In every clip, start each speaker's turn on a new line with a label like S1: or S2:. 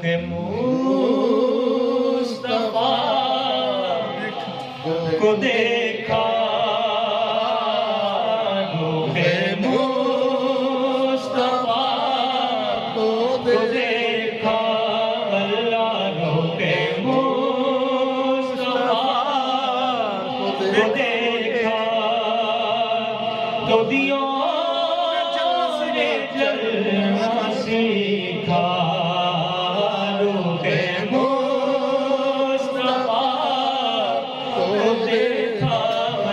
S1: رخ مصطفیٰ کو دیکھا، رخ مصطفیٰ کو دیکھا، اللہ رخ مصطفیٰ کو دیکھا، تو دیوں نے جلنا سیکھا، رخ مصطفیٰ کو دیکھا،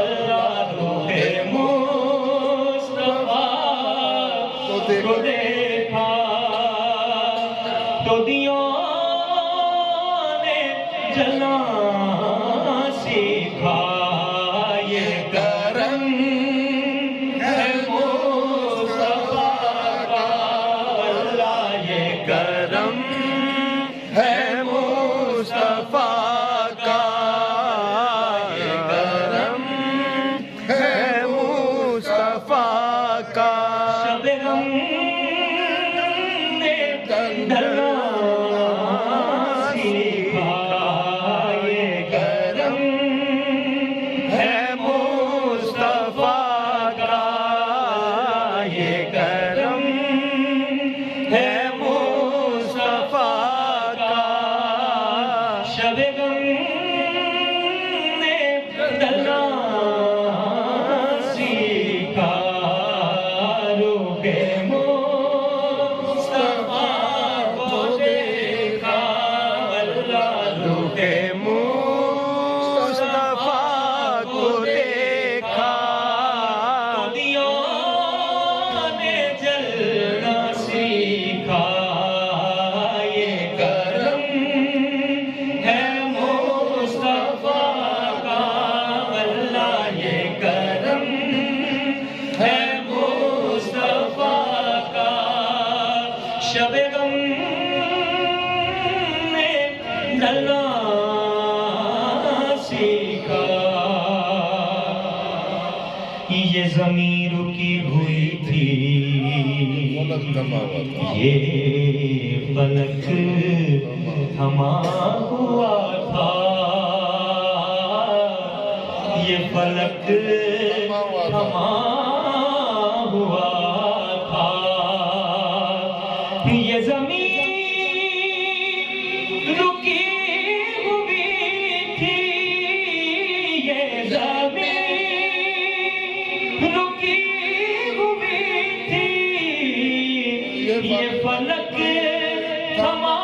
S1: اللہ رخ مصطفیٰ کو دیکھا، تو دیوں نے جلنا سیکھا، یہ کرم ہے مصطفیٰ کا، اللہ یہ کرم ہے مصطفیٰ کا، یہ کرم ہے مصطفیٰ کا، شب غم نے ڈھلنا سیکھا، یہ کرم ہے مصطفیٰ کا، یہ کرم ہے مصطفیٰ کا، شب غم نے ڈھلنا سیکھا، رخ مصطفیٰ کو دیکھا، اللہ رخ مصطفیٰ کو دیکھا، تو دیوں نے جلنا سیکھا، یہ کرم ہے مصطفیٰ کا، اللہ یہ کرم ہے مصطفیٰ کا، شب غم نے ڈھلنا سیکھا، یہ زمین رکی ہوئی تھی، یہ فلک تھما ہوا تھا، یہ فلک تھما ہوا تھا، یہ زمین رکی ہوئی تھی، یہ زمین رکی ہوئی تھی، یہ فلک تھما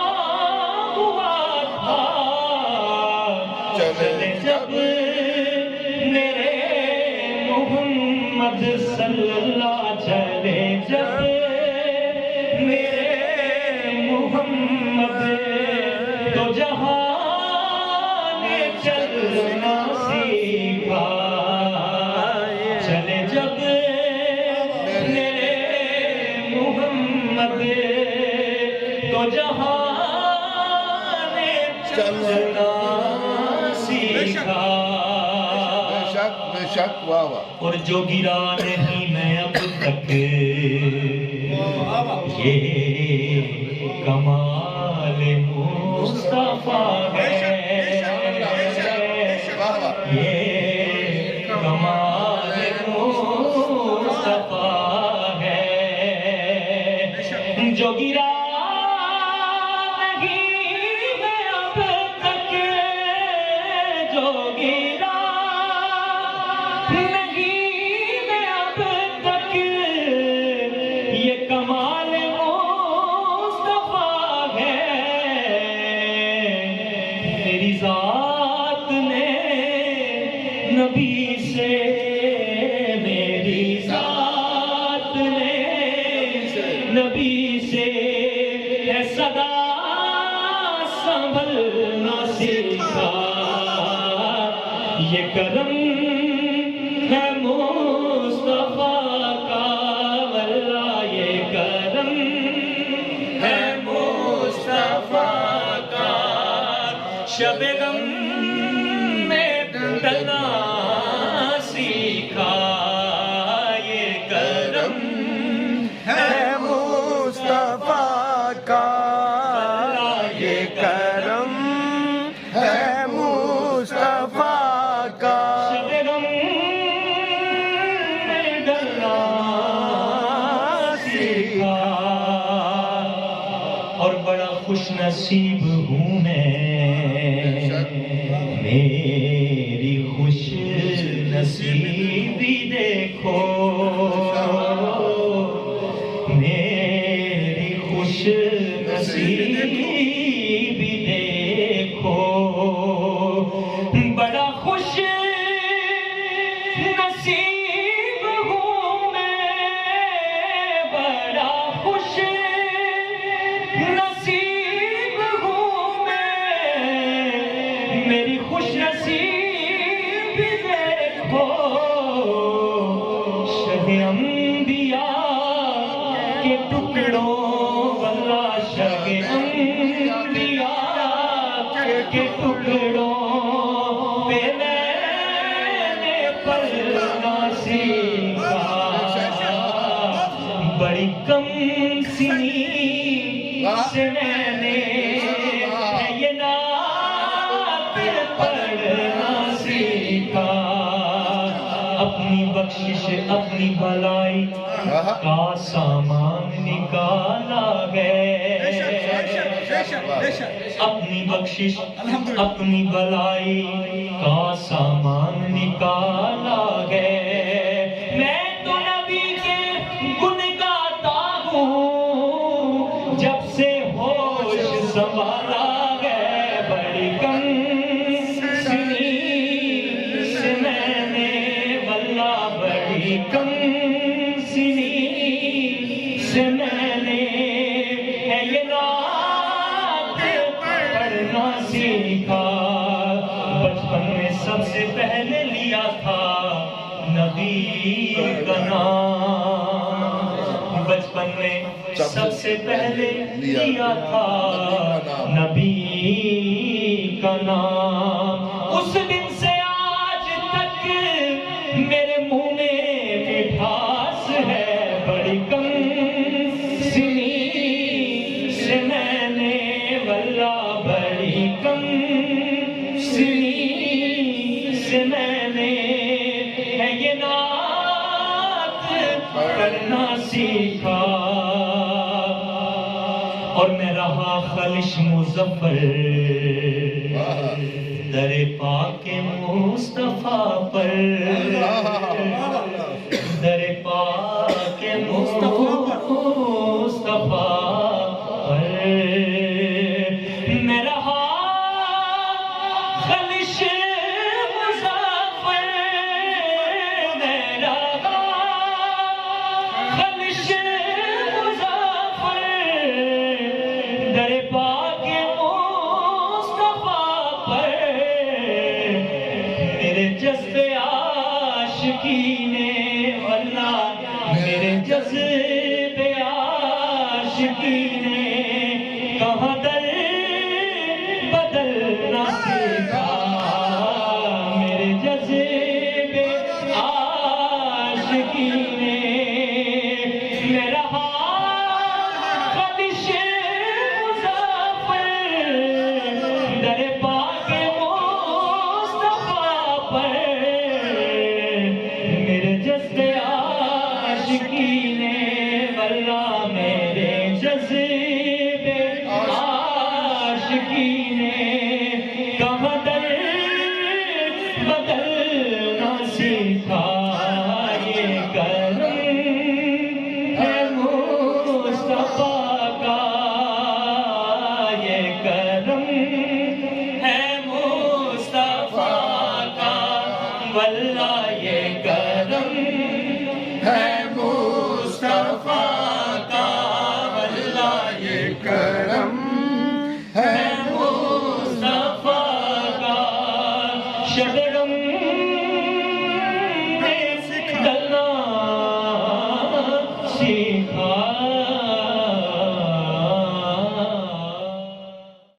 S1: ہوا تھا، چلے جب میرے محمد صلی اللہ، چلے جب میرے محمد، تو جہاں نے چلنا سیکھا، چلے جب میرے محمد، تو جہاں نے چلنا سیکھا،
S2: بے شک واہ واہ،
S1: اور جو گرا نہیں میں اب تک، یہ کمال مصطفیٰ ہے، یہ کمال مصطفیٰ ہے، جو گرا نہیں میں اب تک، جو گرا نہیں میں اب تک، یہ کمال مصطفیٰ ہے، میری ذات نے نبی سے، میری ذات نے نبی سے ہے صدا سنبھلنا سیکھا، یہ کرم ہے مصطفیٰ کا، اللہ یہ کرم ہے مصطفیٰ کا، شب غم میں ڈھلنا سیکھا، یہ کرم ہے مصطفیٰ کا،
S3: کرم ہے مصطفیٰ کا
S1: شب غم میں ڈرنا سیکھا اور بڑا خوش نصیب ہوں میں میری خوش نصیبی دیکھو میری خوش نصیبی دیکھو بڑا خوش نصیب ہوں میں بڑا خوش نصیب ہوں میں میری خوش نصیب دیکھو شہ انبیاء کے ٹکڑوں واللہ شہ انبیاء کے ٹکڑوں پہ میں نے پڑھنا سیکھا بڑی کم سنی سے میں نے یہ نعت پڑھنا سیکھا اپنی بخشش اپنی بھلائی کا سامان نکالا ہے اپنی بخشش اپنی بھلائی کا سامان نکالا ہے میں تو نبی کے گن گاتا ہوں جب سے ہوش سنبھالا ہے بڑی کم سنی سے میں نے واللہ بڑی کم سنی سے میں نے ہے یہ نعت پڑھنا سیکھا بچپن میں سب سے پہلے لیا تھا نبی کا نام بچپن میں سب سے پہلے لیا تھا نبی کا نام اس دن سے آج تک میرے منہ میں مٹھاس ہے بڑی کم سنی سے میں نے واللہ بڑی کم سنی سے میں نے ہے یہ نعت پڑھنا سیکھا اور میں رہا خلش مظفر در پاک مصطفیٰ پر در پاک مصطفیٰ پر میں رہا خلش مظفر میں رہا خلش مظفر در پاک مصطفیٰ پر میرے جذب عاشقی نے واللہ میرے جذب عاشقی نے کہاں در بدلنا سیکھا میرے جذب عاشقی نے میں رہا خلش مظفر در پاک مصطفیٰ پر میرے جذب عاشقی نے واللہ میرے جذب عاشقی نے کہاں در بدلنا سیکھا یہ کرم ہے مصطفیٰ کا یہ کرم ہے مصطفیٰ کا واللہ یہ کرم
S2: ہے مصطفیٰ کا
S3: اللہ یہ کرم
S2: ہے
S1: مصطفیٰ کا شب